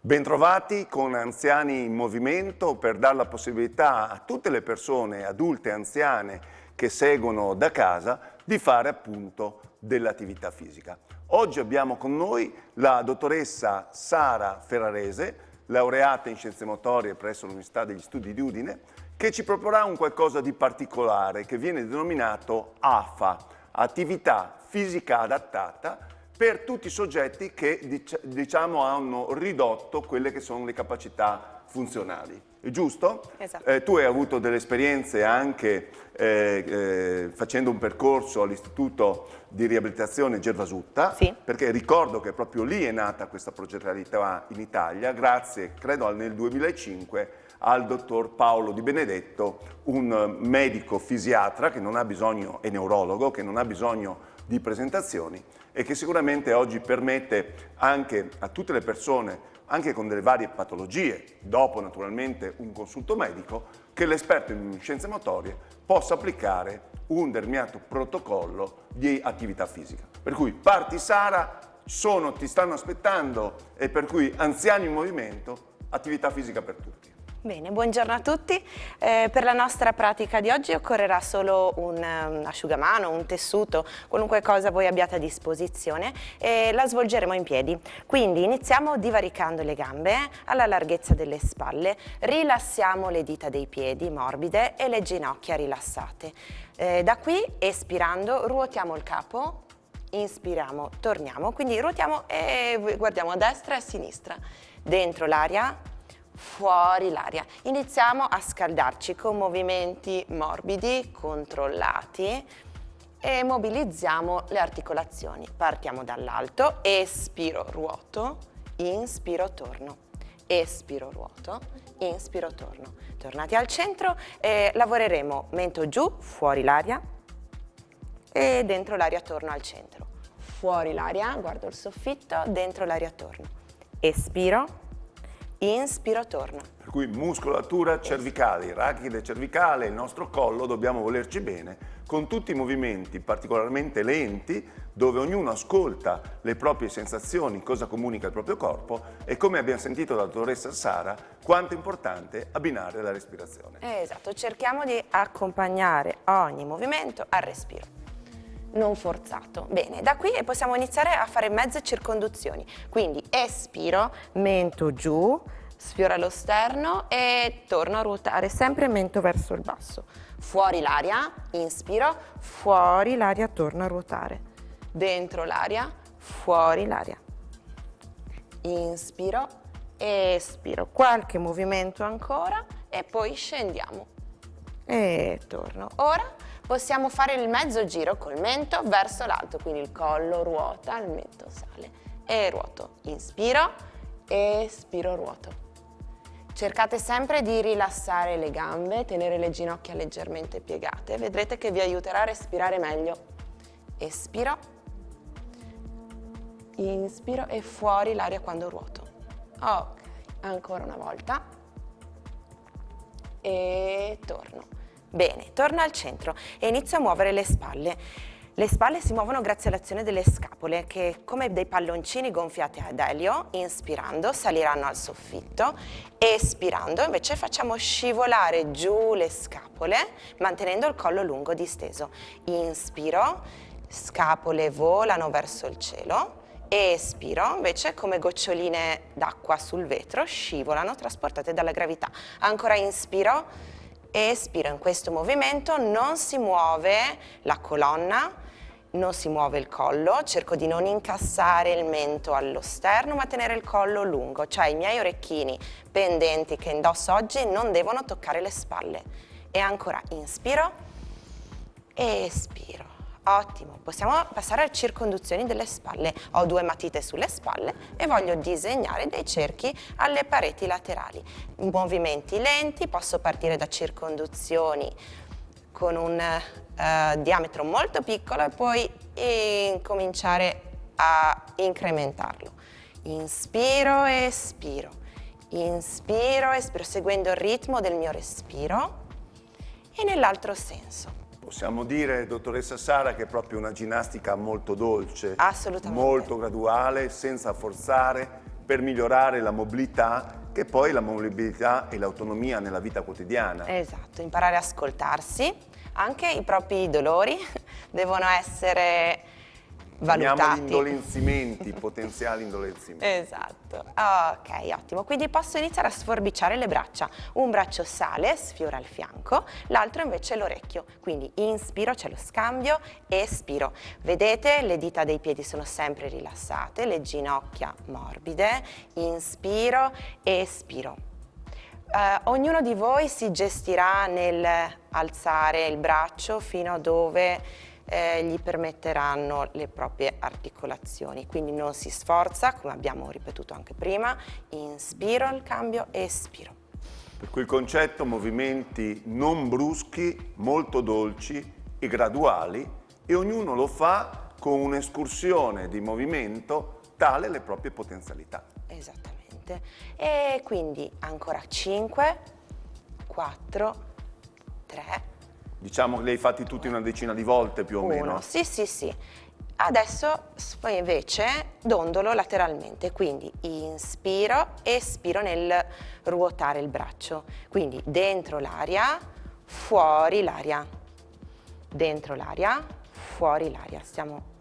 Bentrovati con Anziani in Movimento per dare la possibilità a tutte le persone adulte e anziane che seguono da casa di fare appunto dell'attività fisica. Oggi abbiamo con noi la dottoressa Sara Ferrarese, laureata in Scienze Motorie presso l'Università degli Studi di Udine, che ci proporrà un qualcosa di particolare che viene denominato AFA, Attività Fisica Adattata, per tutti i soggetti che diciamo hanno ridotto quelle che sono le capacità funzionali. È giusto? Esatto. Tu hai avuto delle esperienze anche facendo un percorso all'Istituto di Riabilitazione Gervasutta, Sì. perché ricordo che proprio lì è nata questa progettualità in Italia, grazie, credo nel 2005, al dottor Paolo Di Benedetto, un medico fisiatra che non ha bisogno, e neurologo, che non ha bisogno di presentazioni e che sicuramente oggi permette anche a tutte le persone, anche con delle varie patologie, dopo naturalmente un consulto medico, che l'esperto in scienze motorie possa applicare un determinato protocollo di attività fisica. Per cui parti Sara, ti stanno aspettando e per cui Anziani in Movimento, attività fisica per tutti. Bene, buongiorno a tutti. Per la nostra pratica di oggi occorrerà solo un asciugamano, un tessuto, qualunque cosa voi abbiate a disposizione e la svolgeremo in piedi. Quindi iniziamo divaricando le gambe alla larghezza delle spalle, rilassiamo le dita dei piedi morbide e le ginocchia rilassate. Da qui, espirando, ruotiamo il capo, inspiriamo, torniamo, quindi ruotiamo e guardiamo a destra e a sinistra, dentro l'aria, fuori l'aria. Iniziamo a scaldarci con movimenti morbidi, controllati e mobilizziamo le articolazioni. Partiamo dall'alto, espiro, ruoto, inspiro, torno, espiro, ruoto, inspiro, torno. Tornati al centro e lavoreremo mento giù, fuori l'aria e dentro l'aria torno al centro. Fuori l'aria, guardo il soffitto, dentro l'aria torno. Espiro, inspiro, torno. Per cui muscolatura cervicale, rachide cervicale, il nostro collo, dobbiamo volerci bene, con tutti i movimenti particolarmente lenti, dove ognuno ascolta le proprie sensazioni, cosa comunica il proprio corpo e come abbiamo sentito dalla dottoressa Sara, quanto è importante abbinare la respirazione. Esatto, cerchiamo di accompagnare ogni movimento al respiro. Non forzato. Bene, da qui possiamo iniziare a fare mezze circonduzioni. Quindi espiro, mento giù, sfiora lo sterno e torno a ruotare sempre mento verso il basso. Fuori l'aria, inspiro, fuori l'aria, torno a ruotare. Dentro l'aria, fuori l'aria. Inspiro, espiro, qualche movimento ancora e poi scendiamo. E torno. Ora possiamo fare il mezzo giro col mento verso l'alto, quindi il collo ruota, il mento sale e ruoto. Inspiro, espiro, ruoto. Cercate sempre di rilassare le gambe, tenere le ginocchia leggermente piegate, vedrete che vi aiuterà a respirare meglio. Espiro, inspiro e fuori l'aria quando ruoto. Ok, ancora una volta e torno. Bene, torno al centro e inizio a muovere le spalle. Le spalle si muovono grazie all'azione delle scapole che, come dei palloncini gonfiati ad elio, inspirando saliranno al soffitto, espirando invece facciamo scivolare giù le scapole mantenendo il collo lungo disteso. Inspiro, scapole volano verso il cielo, espiro invece come goccioline d'acqua sul vetro scivolano trasportate dalla gravità. Ancora inspiro. Espiro, in questo movimento non si muove la colonna, non si muove il collo, cerco di non incassare il mento allo sterno ma tenere il collo lungo, cioè i miei orecchini pendenti che indosso oggi non devono toccare le spalle. E ancora inspiro, espiro. Ottimo, possiamo passare a circonduzioni delle spalle. Ho 2 matite sulle spalle e voglio disegnare dei cerchi alle pareti laterali. Movimenti lenti, posso partire da circonduzioni con un diametro molto piccolo e poi cominciare a incrementarlo. Inspiro, espiro, seguendo il ritmo del mio respiro e nell'altro senso. Possiamo dire, dottoressa Sara, che è proprio una ginnastica molto dolce, Assolutamente. molto graduale, senza forzare, per migliorare la mobilità, che poi è la mobilità e l'autonomia nella vita quotidiana. Esatto, imparare a ascoltarsi, anche i propri dolori devono essere Chiamiamoli valutati. indolenzimenti, potenziali indolenzimenti. Esatto, ok, ottimo. Quindi posso iniziare a sforbiciare le braccia. Un braccio sale, sfiora il fianco, l'altro invece l'orecchio. Quindi inspiro, c'è lo scambio, espiro. Vedete, le dita dei piedi sono sempre rilassate, le ginocchia morbide. Inspiro, espiro. Ognuno di voi si gestirà nel alzare il braccio fino a dove gli permetteranno le proprie articolazioni, quindi non si sforza, come abbiamo ripetuto anche prima. Inspiro il cambio, espiro. Per cui il concetto movimenti non bruschi, molto dolci e graduali, e ognuno lo fa con un'escursione di movimento tale le proprie potenzialità. Esattamente. E quindi ancora 5, 4, 3, Diciamo che li hai fatti tutti una decina di volte più o 1. meno. Sì, sì, sì. Adesso poi invece dondolo lateralmente, quindi inspiro, espiro nel ruotare il braccio. Quindi dentro l'aria, fuori l'aria. Dentro l'aria, fuori l'aria.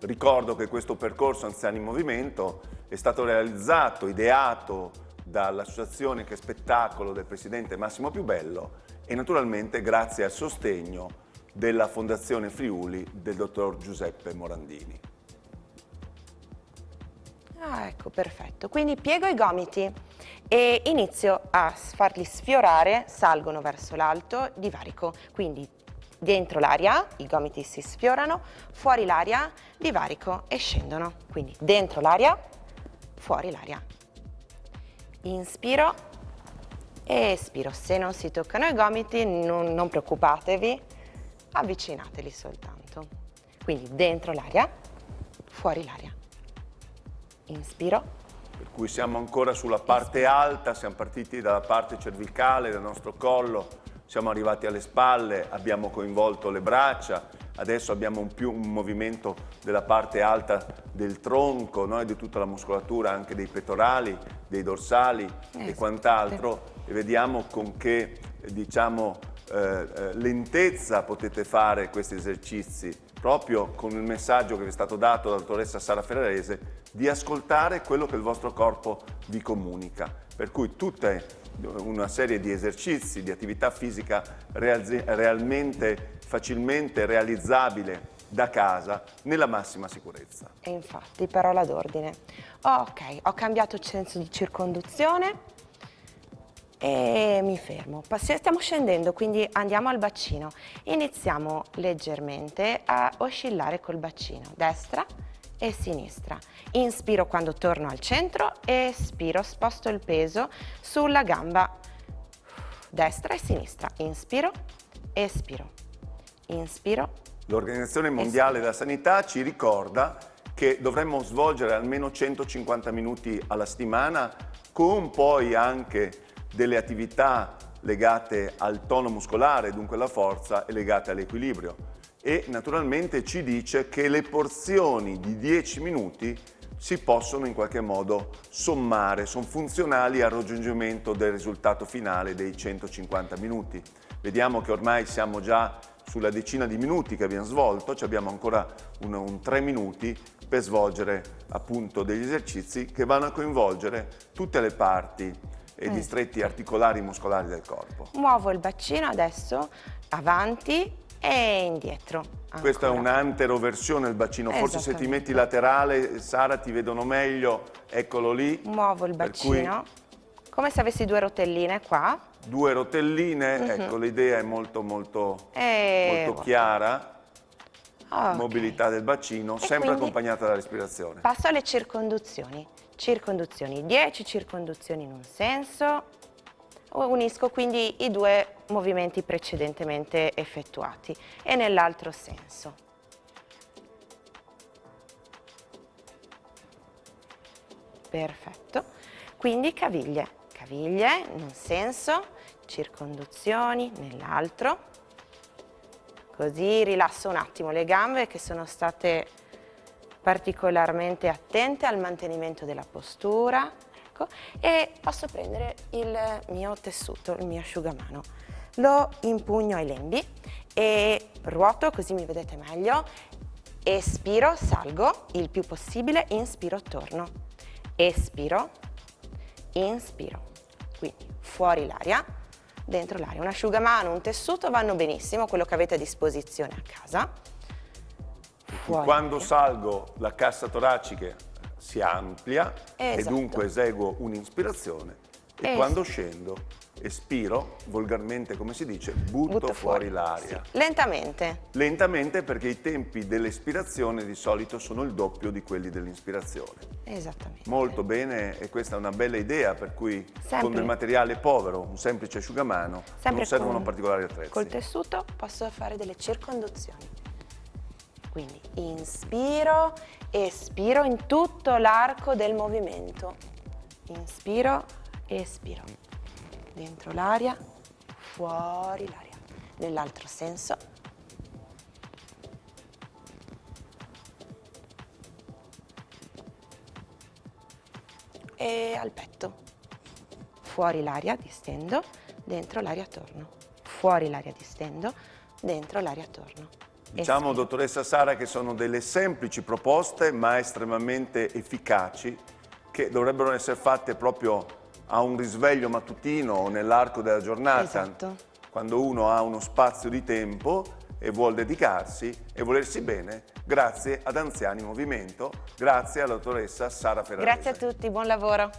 Ricordo che questo percorso Anziani in Movimento è stato realizzato, ideato dall'associazione Che Spettacolo del presidente Massimo Piubello e naturalmente grazie al sostegno della Fondazione Friuli del dottor Giuseppe Morandini. Ah, ecco, perfetto. Quindi piego i gomiti e inizio a farli sfiorare, salgono verso l'alto, divarico. Quindi dentro l'aria, i gomiti si sfiorano, fuori l'aria, divarico e scendono. Quindi dentro l'aria, fuori l'aria. Inspiro e espiro. Se non si toccano i gomiti, non preoccupatevi, avvicinateli soltanto. Quindi dentro l'aria, fuori l'aria. Inspiro. Per cui siamo ancora sulla parte alta, siamo partiti dalla parte cervicale del nostro collo, siamo arrivati alle spalle, abbiamo coinvolto le braccia, adesso abbiamo un movimento della parte alta del tronco, no? E di tutta la muscolatura, anche dei pettorali, dei dorsali e quant'altro, e vediamo con che lentezza potete fare questi esercizi, proprio con il messaggio che vi è stato dato dalla dottoressa Sara Ferrarese di ascoltare quello che il vostro corpo vi comunica. Per cui tutta una serie di esercizi, di attività fisica realmente facilmente realizzabile da casa nella massima sicurezza. E infatti, parola d'ordine. Ok, ho cambiato il senso di circonduzione e mi fermo. Stiamo scendendo, quindi andiamo al bacino. Iniziamo leggermente a oscillare col bacino, destra e sinistra. Inspiro quando torno al centro, espiro, sposto il peso sulla gamba destra e sinistra. Inspiro, espiro, inspiro. L'Organizzazione Mondiale della Sanità ci ricorda che dovremmo svolgere almeno 150 minuti alla settimana, con poi anche delle attività legate al tono muscolare, dunque alla forza, e legate all'equilibrio. E naturalmente ci dice che le porzioni di 10 minuti si possono in qualche modo sommare, sono funzionali al raggiungimento del risultato finale dei 150 minuti. Vediamo che ormai siamo già sulla decina di minuti che abbiamo svolto, abbiamo ancora un 3 minuti per svolgere appunto degli esercizi che vanno a coinvolgere tutte le parti e distretti articolari e muscolari del corpo. Muovo il bacino adesso avanti e indietro. Ancora. Questa è un'anteroversione del bacino, forse se ti metti laterale, Sara, ti vedono meglio, eccolo lì. Muovo il bacino, come se avessi due rotelline qua. Due rotelline, ecco, l'idea è molto chiara. Okay. Mobilità del bacino, sempre accompagnata dalla respirazione. Passo alle circonduzioni. Circonduzioni, 10 circonduzioni in un senso. Unisco quindi i due movimenti precedentemente effettuati e nell'altro senso. Perfetto. Quindi caviglie in un senso, circonduzioni nell'altro. Così rilasso un attimo le gambe che sono state particolarmente attente al mantenimento della postura. ecco, e posso prendere il mio tessuto, il mio asciugamano. Lo impugno ai lembi e ruoto così mi vedete meglio. Espiro, salgo il più possibile, inspiro, torno. Espiro, inspiro. Quindi fuori l'aria, dentro l'aria. Un asciugamano, un tessuto vanno benissimo, quello che avete a disposizione a casa. Quando salgo la cassa toracica si amplia e Esatto. dunque eseguo un'inspirazione e quando scendo espiro, volgarmente come si dice, butto fuori l'aria. Sì. Lentamente. Lentamente perché i tempi dell'espirazione di solito sono il doppio di quelli dell'inspirazione. Esattamente. Molto bene, e questa è una bella idea, per cui con del materiale povero, un semplice asciugamano, non servono particolari attrezzi. Col tessuto posso fare delle circonduzioni. Quindi inspiro, espiro in tutto l'arco del movimento. Inspiro, espiro. Dentro l'aria, fuori l'aria. Nell'altro senso. E al petto. Fuori l'aria, distendo, dentro l'aria torno. Fuori l'aria, distendo, dentro l'aria torno. Diciamo, dottoressa Sara, che sono delle semplici proposte ma estremamente efficaci, che dovrebbero essere fatte proprio a un risveglio mattutino o nell'arco della giornata, Esatto. quando uno ha uno spazio di tempo e vuol dedicarsi e volersi bene, grazie ad Anziani Movimento, grazie alla dottoressa Sara Ferrarese. Grazie a tutti, buon lavoro.